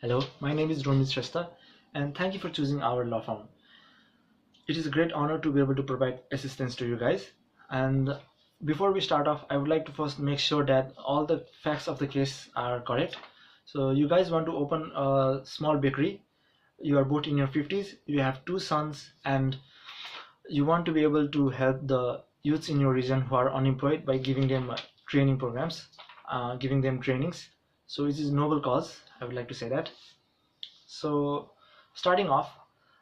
Hello, my name is Romit Shrestha, and thank you for choosing our law firm. It is a great honor to be able to provide assistance to you guys. And before we start off, I would like to first make sure that all the facts of the case are correct. So, you guys want to open a small bakery. You are both in your 50s, you have two sons, and you want to be able to help the youths in your region who are unemployed by giving them training programs, giving them trainings. So, it is a noble cause, I would like to say that. So, starting off,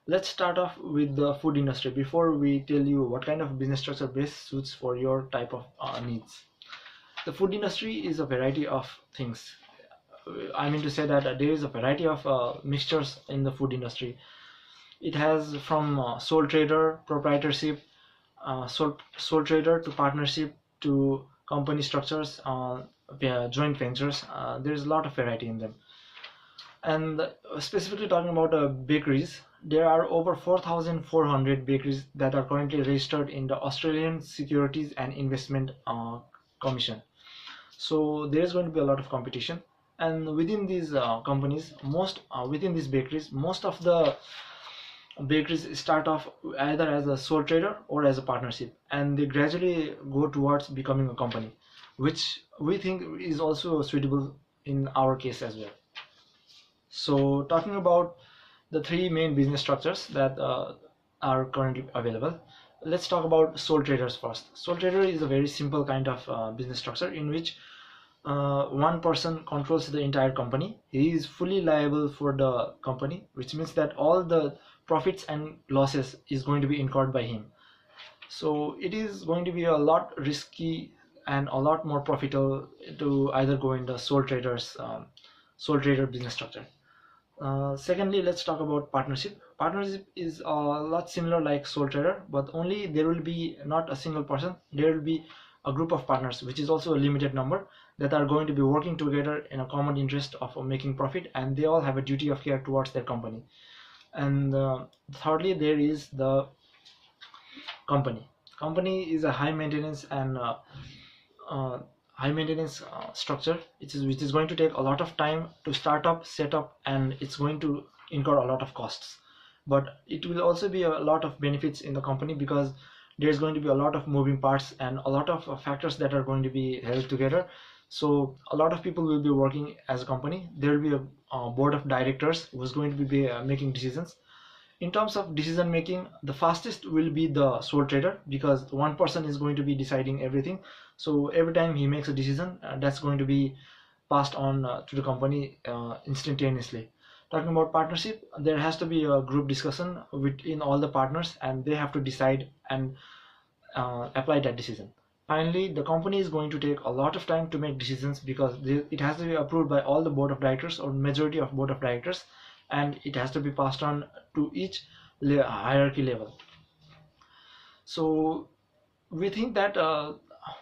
let's start off with the food industry before we tell you what kind of business structure best suits for your type of needs. The food industry is a variety of things. I mean to say that there is a variety of mixtures in the food industry. It has from sole trader, proprietorship, sole trader to partnership to company structures, joint ventures. There's a lot of variety in them. And specifically talking about bakeries, there are over 4,400 bakeries that are currently registered in the Australian Securities and Investment Commission. So there is going to be a lot of competition. And within these companies, within these bakeries, most of the bakeries start off either as a sole trader or as a partnership, and they gradually go towards becoming a company, which we think is also suitable in our case as well. So talking about the three main business structures that are currently available, let's talk about sole traders first. Sole trader is a very simple kind of business structure in which one person controls the entire company. He is fully liable for the company, which means that all the profits and losses is going to be incurred by him. So it is going to be a lot risky and a lot more profitable to either go in the sole trader business structure. Secondly, let's talk about partnership. Partnership is a lot similar like sole trader, but only there will be not a single person. There will be a group of partners, which is also a limited number, that are going to be working together in a common interest of making profit, and they all have a duty of care towards their company. And thirdly, there is the company. Company is a high maintenance and uh, high maintenance structure, which is going to take a lot of time to start up, set up, and it's going to incur a lot of costs. But it will also be a lot of benefits in the company because there's going to be a lot of moving parts and a lot of factors that are going to be held together. So a lot of people will be working as a company. There will be a board of directors who's going to be making decisions. In terms of decision making, the fastest will be the sole trader because one person is going to be deciding everything. So every time he makes a decision, that's going to be passed on to the company instantaneously. Talking about partnership, there has to be a group discussion within all the partners, and they have to decide and apply that decision. Finally, the company is going to take a lot of time to make decisions because it has to be approved by all the board of directors or majority of board of directors, and it has to be passed on to each hierarchy level. So we think that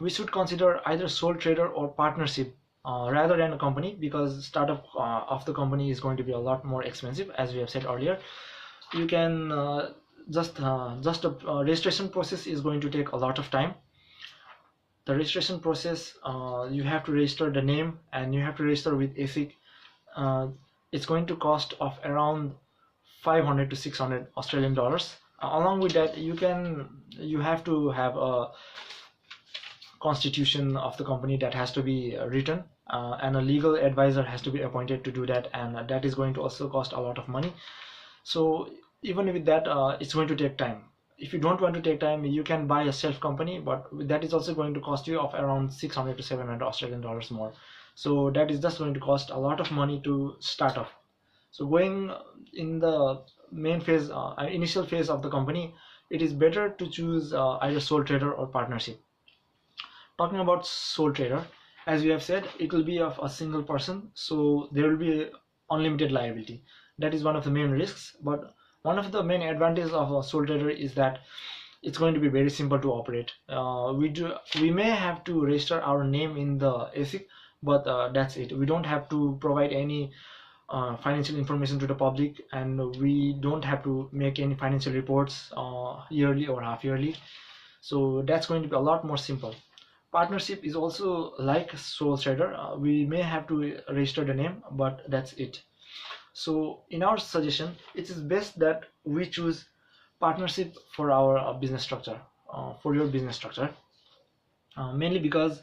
we should consider either sole trader or partnership rather than a company, because startup of the company is going to be a lot more expensive, as we have said earlier. You can just a registration process is going to take a lot of time. The registration process, you have to register the name and you have to register with ASIC. uh, it's going to cost of around 500 to 600 Australian dollars. Along with that, you have to have a constitution of the company that has to be written, and a legal advisor has to be appointed to do that, and that is going to also cost a lot of money. So even with that, it's going to take time. If you don't want to take time, you can buy a self company, but that is also going to cost you of around 600 to 700 Australian dollars more. So that is just going to cost a lot of money to start off. So going in the main phase, initial phase of the company, it is better to choose either sole trader or partnership. Talking about sole trader, as we have said, it will be of a single person, so there will be unlimited liability. That is one of the main risks, but one of the main advantages of a sole trader is that it's going to be very simple to operate. We may have to register our name in the ASIC, but that's it. We don't have to provide any financial information to the public, and we don't have to make any financial reports yearly or half yearly. So that's going to be a lot more simple. Partnership is also like sole trader. We may have to register the name, but that's it. So in our suggestion, it is best that we choose partnership for our business structure, for your business structure, mainly because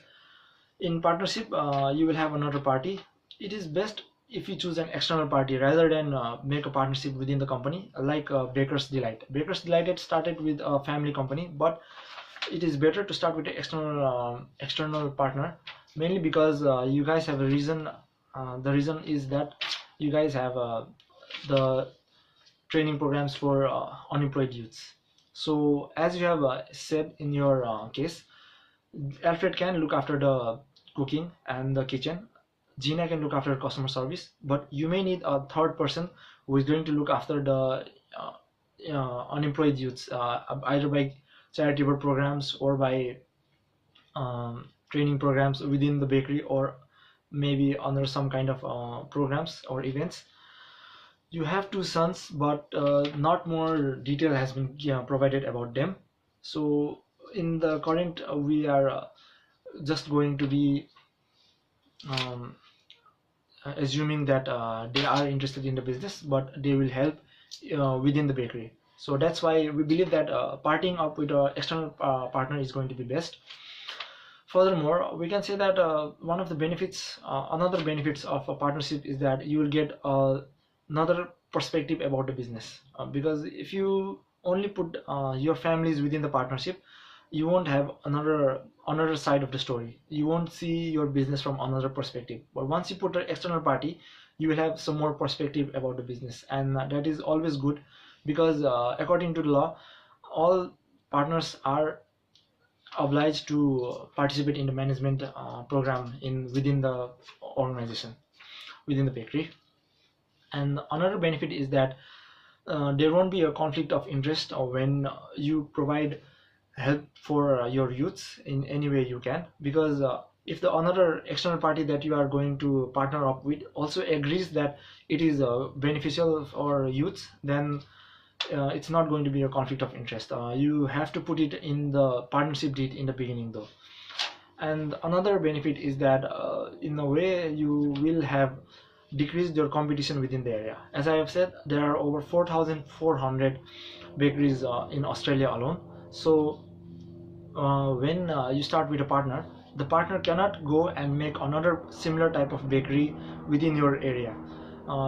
in partnership you will have another party. It is best if you choose an external party rather than make a partnership within the company, like Baker's Delight. It started with a family company, but it is better to start with an external partner, mainly because you guys have a reason. The reason is that you guys have the training programs for unemployed youths. So as you have said in your case, Alfred can look after the cooking and the kitchen. Gina can look after customer service, but you may need a third person who is going to look after the unemployed youths, either by charitable programs or by training programs within the bakery, or maybe under some kind of programs or events. You have two sons, but not more detail has been provided about them. So in the current, we are just going to be um, assuming that they are interested in the business, but they will help within the bakery. So that's why we believe that parting up with an external partner is going to be best. Furthermore, we can say that one of the benefits, another benefits of a partnership is that you will get another perspective about the business. Because if you only put your families within the partnership, you won't have another side of the story. You won't see your business from another perspective. But once you put an external party, you will have some more perspective about the business, and that is always good, because according to the law, all partners are obliged to participate in the management program within the organization, within the bakery. And another benefit is that there won't be a conflict of interest when you provide help for your youths in any way you can, because if the another external party that you are going to partner up with also agrees that it is beneficial for youths, then it's not going to be a conflict of interest. You have to put it in the partnership deed in the beginning though. And another benefit is that in a way you will have decreased your competition within the area. As I have said, there are over 4,400 bakeries in Australia alone. So when you start with a partner, the partner cannot go and make another similar type of bakery within your area.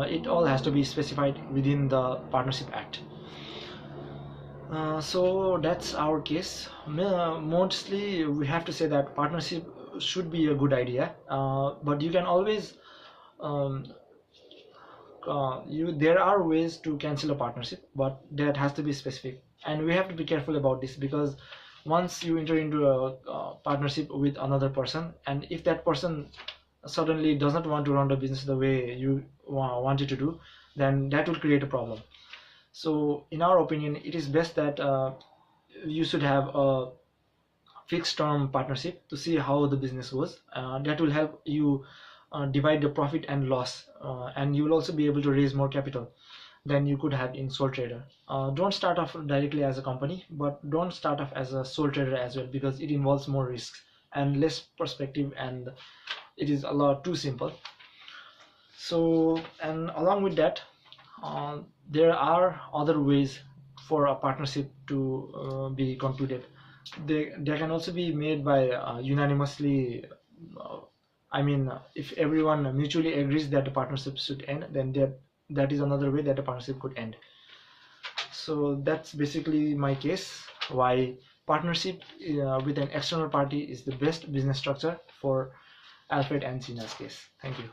It all has to be specified within the Partnership Act. So that's our case. Mostly we have to say that partnership should be a good idea, but you can always um, there are ways to cancel a partnership, but that has to be specific, and we have to be careful about this, because once you enter into a partnership with another person, and if that person suddenly does not want to run the business the way you want it to do, then that will create a problem. So in our opinion, it is best that you should have a fixed term partnership to see how the business goes. That will help you divide the profit and loss, and you will also be able to raise more capital than you could have in sole trader. Don't start off directly as a company, but don't start off as a sole trader as well, because it involves more risks and less perspective, and it is a lot too simple. So, and along with that, there are other ways for a partnership to be concluded. They can also be made by unanimously. I mean, if everyone mutually agrees that the partnership should end, then that is another way that the partnership could end. So that's basically my case, why partnership with an external party is the best business structure for Alfred and Gina's case. Thank you.